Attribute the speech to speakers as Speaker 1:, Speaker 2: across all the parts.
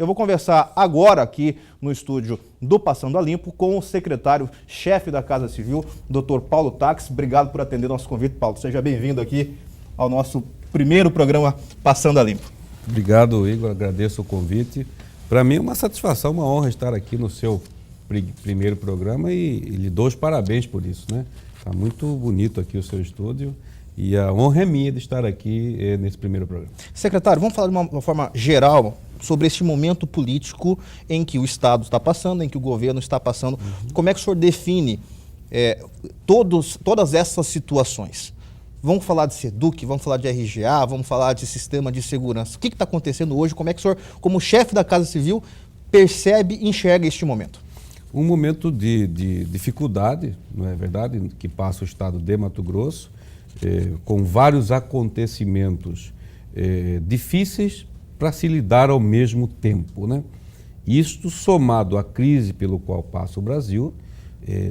Speaker 1: Eu vou conversar agora aqui no estúdio do Passando a Limpo com o secretário-chefe da Casa Civil, Dr. Paulo Tax. Obrigado por atender nosso convite, Paulo. Seja bem-vindo aqui ao nosso primeiro programa Passando a Limpo.
Speaker 2: Obrigado, Igor. Agradeço o convite. Para mim é uma satisfação, uma honra estar aqui no seu primeiro programa e lhe dou os parabéns por isso, né? Está muito bonito aqui o seu estúdio. E a honra é minha de estar aqui nesse primeiro programa.
Speaker 1: Secretário, vamos falar de uma forma geral sobre este momento político em que o Estado está passando, em que o governo está passando. Como é que o senhor define todas essas situações? Vamos falar de SEDUC, vamos falar de RGA, vamos falar de sistema de segurança. O que está acontecendo hoje? Como é que o senhor, como chefe da Casa Civil, percebe e enxerga este momento?
Speaker 2: Um momento de dificuldade, não é verdade, que passa o Estado de Mato Grosso, com vários acontecimentos difíceis para se lidar ao mesmo tempo, né? Isto somado à crise pelo qual passa o Brasil,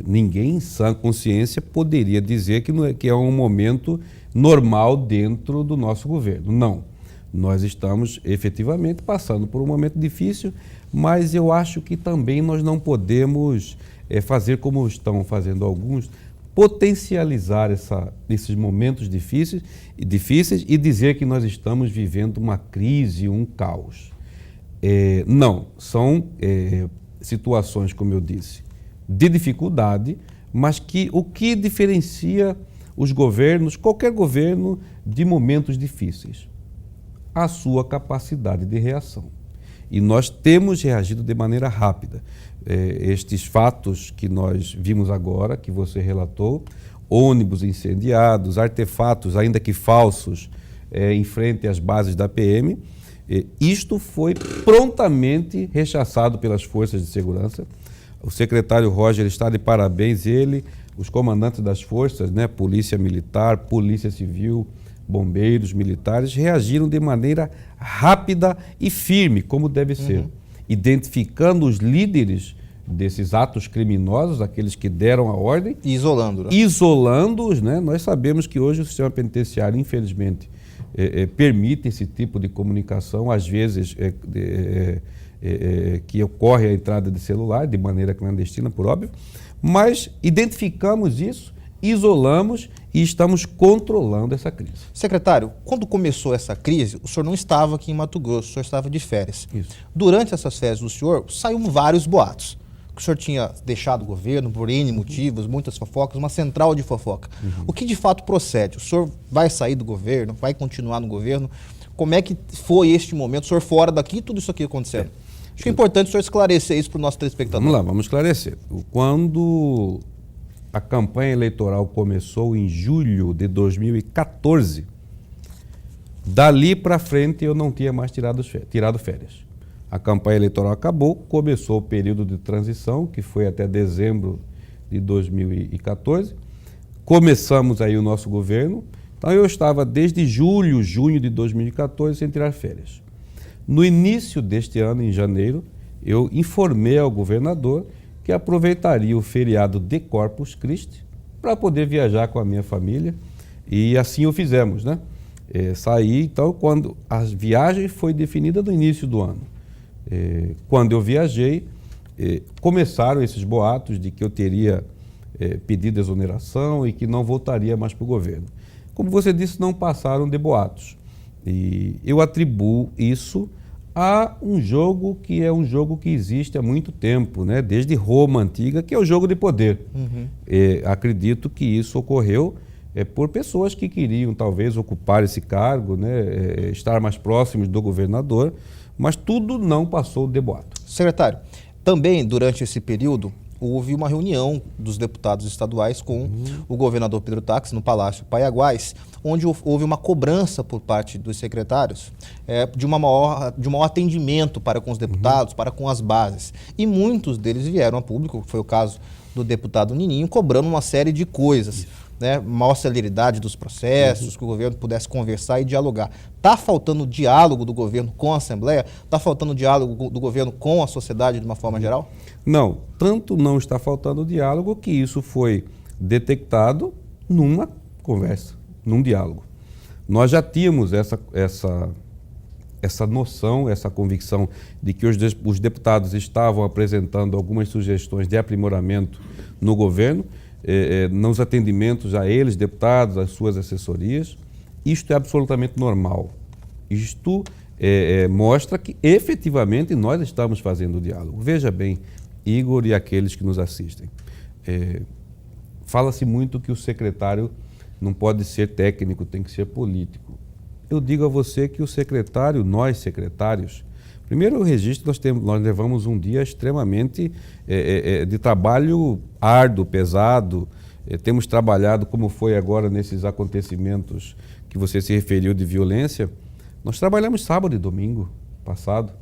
Speaker 2: ninguém em sã consciência poderia dizer que é um momento normal dentro do nosso governo. Não, nós estamos efetivamente passando por um momento difícil, mas eu acho que também nós não podemos fazer como estão fazendo alguns, potencializar esses momentos difíceis e dizer que nós estamos vivendo uma crise, um caos. Não, são situações, como eu disse, de dificuldade, mas que o que diferencia os governos, qualquer governo, de momentos difíceis? A sua capacidade de reação. E nós temos reagido de maneira rápida. Estes fatos que nós vimos agora, que você relatou, ônibus incendiados, artefatos, ainda que falsos, em frente às bases da PM, isto foi prontamente rechaçado pelas forças de segurança. O secretário Roger está de parabéns, ele, os comandantes das forças, né, Polícia Militar, Polícia Civil, bombeiros, militares, reagiram de maneira rápida e firme, como deve ser, identificando os líderes desses atos criminosos, aqueles que deram a ordem.
Speaker 1: E isolando, né?
Speaker 2: Isolando-os, né? Nós sabemos que hoje o sistema penitenciário, infelizmente, permite esse tipo de comunicação, às vezes que ocorre a entrada de celular, de maneira clandestina, por óbvio, mas identificamos isso, isolamos e estamos controlando essa crise.
Speaker 1: Secretário, quando começou essa crise, o senhor não estava aqui em Mato Grosso, o senhor estava de férias.
Speaker 2: Isso.
Speaker 1: Durante essas férias do senhor, saíram vários boatos. Que o senhor tinha deixado o governo por N motivos, muitas fofocas, uma central de fofoca. O que de fato procede? O senhor vai sair do governo, vai continuar no governo? Como é que foi este momento, o senhor fora daqui, tudo isso aqui acontecendo? Acho que é importante o senhor esclarecer isso para o nosso telespectador.
Speaker 2: Vamos lá, vamos esclarecer. Quando a campanha eleitoral começou em julho de 2014, dali para frente eu não tinha mais tirado férias. A campanha eleitoral acabou, começou o período de transição, que foi até dezembro de 2014. Começamos aí o nosso governo, então eu estava desde junho de 2014 sem tirar férias. No início deste ano, em janeiro, eu informei ao governador que aproveitaria o feriado de Corpus Christi para poder viajar com a minha família, e assim o fizemos, né? Saí, então, quando a viagem foi definida no início do ano. Quando eu viajei, começaram esses boatos de que eu teria pedido exoneração e que não voltaria mais para o governo. Como você disse, não passaram de boatos. E eu atribuo isso a um jogo que é um jogo que existe há muito tempo, né? Desde Roma antiga, que é o jogo de poder. Acredito que isso ocorreu por pessoas que queriam talvez ocupar esse cargo, né? Estar mais próximos do governador, mas tudo não passou de boato.
Speaker 1: Secretário, também durante esse período houve uma reunião dos deputados estaduais com o governador Pedro Tax no Palácio Paiaguás, onde houve uma cobrança por parte dos secretários de um maior atendimento para com os deputados, para com as bases. E muitos deles vieram a público, foi o caso do deputado Nininho, cobrando uma série de coisas. Né, maior celeridade dos processos, que o governo pudesse conversar e dialogar. Está faltando diálogo do governo com a Assembleia? Está faltando diálogo do governo com a sociedade de uma forma geral?
Speaker 2: Não, tanto não está faltando diálogo que isso foi detectado numa conversa, num diálogo. Nós já tínhamos essa noção, essa convicção de que os deputados estavam apresentando algumas sugestões de aprimoramento no governo, nos atendimentos a eles, deputados, às suas assessorias. Isto é absolutamente normal. Isto mostra que efetivamente nós estamos fazendo o diálogo. Veja bem, Igor e aqueles que nos assistem, fala-se muito que o secretário não pode ser técnico, tem que ser político. Eu digo a você que o secretário, nós secretários, primeiro o registro nós levamos um dia extremamente de trabalho árduo, pesado, temos trabalhado como foi agora nesses acontecimentos que você se referiu de violência. Nós trabalhamos sábado e domingo passado,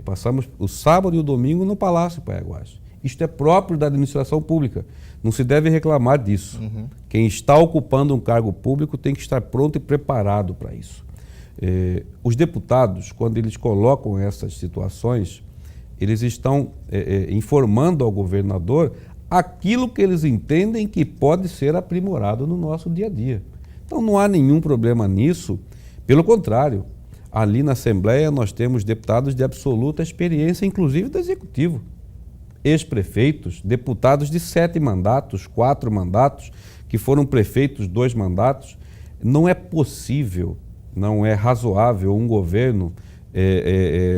Speaker 2: passamos o sábado e o domingo no Palácio Paiaguás. Isto é próprio da administração pública, não se deve reclamar disso. Quem está ocupando um cargo público tem que estar pronto e preparado para isso. Os deputados, quando eles colocam essas situações, eles estão informando ao governador aquilo que eles entendem que pode ser aprimorado no nosso dia a dia. Então não há nenhum problema nisso, pelo contrário, ali na Assembleia nós temos deputados de absoluta experiência, inclusive do Executivo. Ex-prefeitos, deputados de 7 mandatos, 4 mandatos, que foram prefeitos 2 mandatos. Não é possível, não é razoável um governo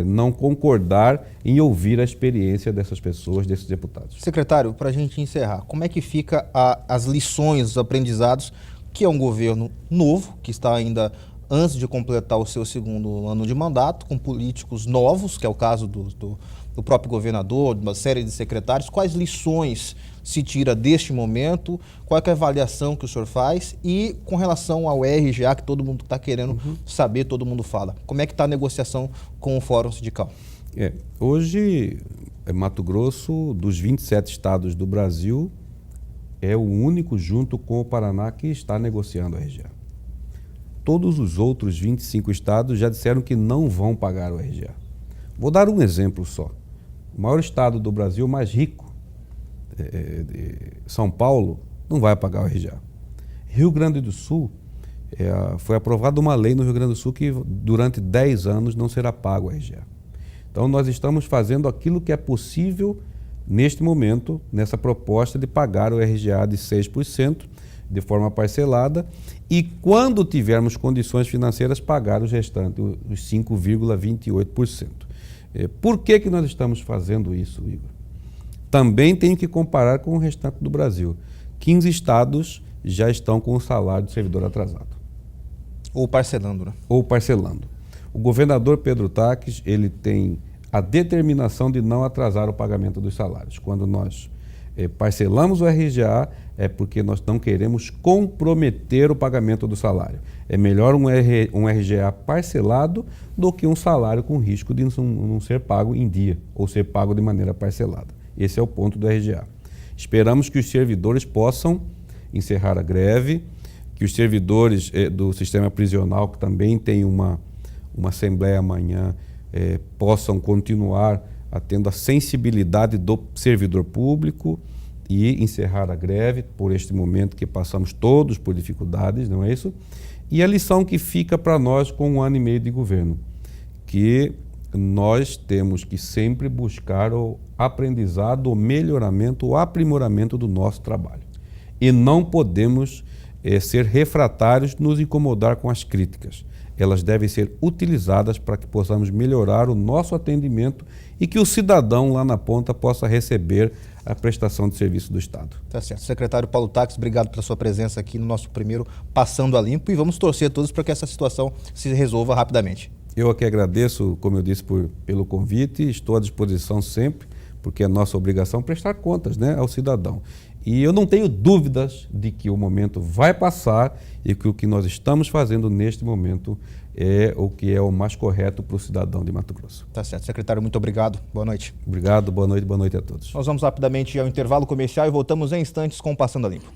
Speaker 2: não concordar em ouvir a experiência dessas pessoas, desses deputados.
Speaker 1: Secretário, para a gente encerrar, como é que fica as lições, os aprendizados, que é um governo novo, que está ainda antes de completar o seu 2º ano de mandato, com políticos novos, que é o caso do próprio governador, de uma série de secretários. Quais lições se tira deste momento? Qual é a avaliação que o senhor faz? E com relação ao RGA, que todo mundo está querendo saber, todo mundo fala, como é que está a negociação com o Fórum Sindical?
Speaker 2: Hoje, Mato Grosso, dos 27 estados do Brasil, é o único, junto com o Paraná, que está negociando a RGA. Todos os outros 25 estados já disseram que não vão pagar o RGA. Vou dar um exemplo só. O maior estado do Brasil, mais rico, São Paulo, não vai pagar o RGA. Rio Grande do Sul, foi aprovada uma lei no Rio Grande do Sul que durante 10 anos não será pago o RGA. Então nós estamos fazendo aquilo que é possível neste momento, nessa proposta de pagar o RGA de 6%, de forma parcelada, e quando tivermos condições financeiras, pagar os restantes, os 5,28%. Por que nós estamos fazendo isso, Igor? Também tenho que comparar com o restante do Brasil. 15 estados já estão com o salário do servidor atrasado.
Speaker 1: Ou parcelando, né?
Speaker 2: Ou parcelando. O governador Pedro Taques, ele tem a determinação de não atrasar o pagamento dos salários. Quando nós parcelamos o RGA, é porque nós não queremos comprometer o pagamento do salário. É melhor um RGA parcelado do que um salário com risco de não ser pago em dia ou ser pago de maneira parcelada. Esse é o ponto do RGA. Esperamos que os servidores possam encerrar a greve, que os servidores do sistema prisional, que também tem uma assembleia amanhã, possam continuar tendo a sensibilidade do servidor público e encerrar a greve por este momento que passamos todos por dificuldades, não é isso? E a lição que fica para nós com 1 ano e meio de governo, que nós temos que sempre buscar o aprendizado, o melhoramento, o aprimoramento do nosso trabalho. E não podemos ser refratários, nos incomodar com as críticas. Elas devem ser utilizadas para que possamos melhorar o nosso atendimento e que o cidadão lá na ponta possa receber a prestação de serviço do Estado.
Speaker 1: Tá certo. Secretário Paulo Taques, obrigado pela sua presença aqui no nosso primeiro Passando a Limpo, e vamos torcer todos para que essa situação se resolva rapidamente.
Speaker 2: Eu aqui agradeço, como eu disse, pelo convite, estou à disposição sempre, porque é nossa obrigação prestar contas, né, ao cidadão. E eu não tenho dúvidas de que o momento vai passar e que o que nós estamos fazendo neste momento é o que é o mais correto para o cidadão de Mato Grosso.
Speaker 1: Tá certo. Secretário, muito obrigado. Boa noite.
Speaker 2: Obrigado, boa noite a todos.
Speaker 1: Nós vamos rapidamente ao intervalo comercial e voltamos em instantes com o Passando a Limpo.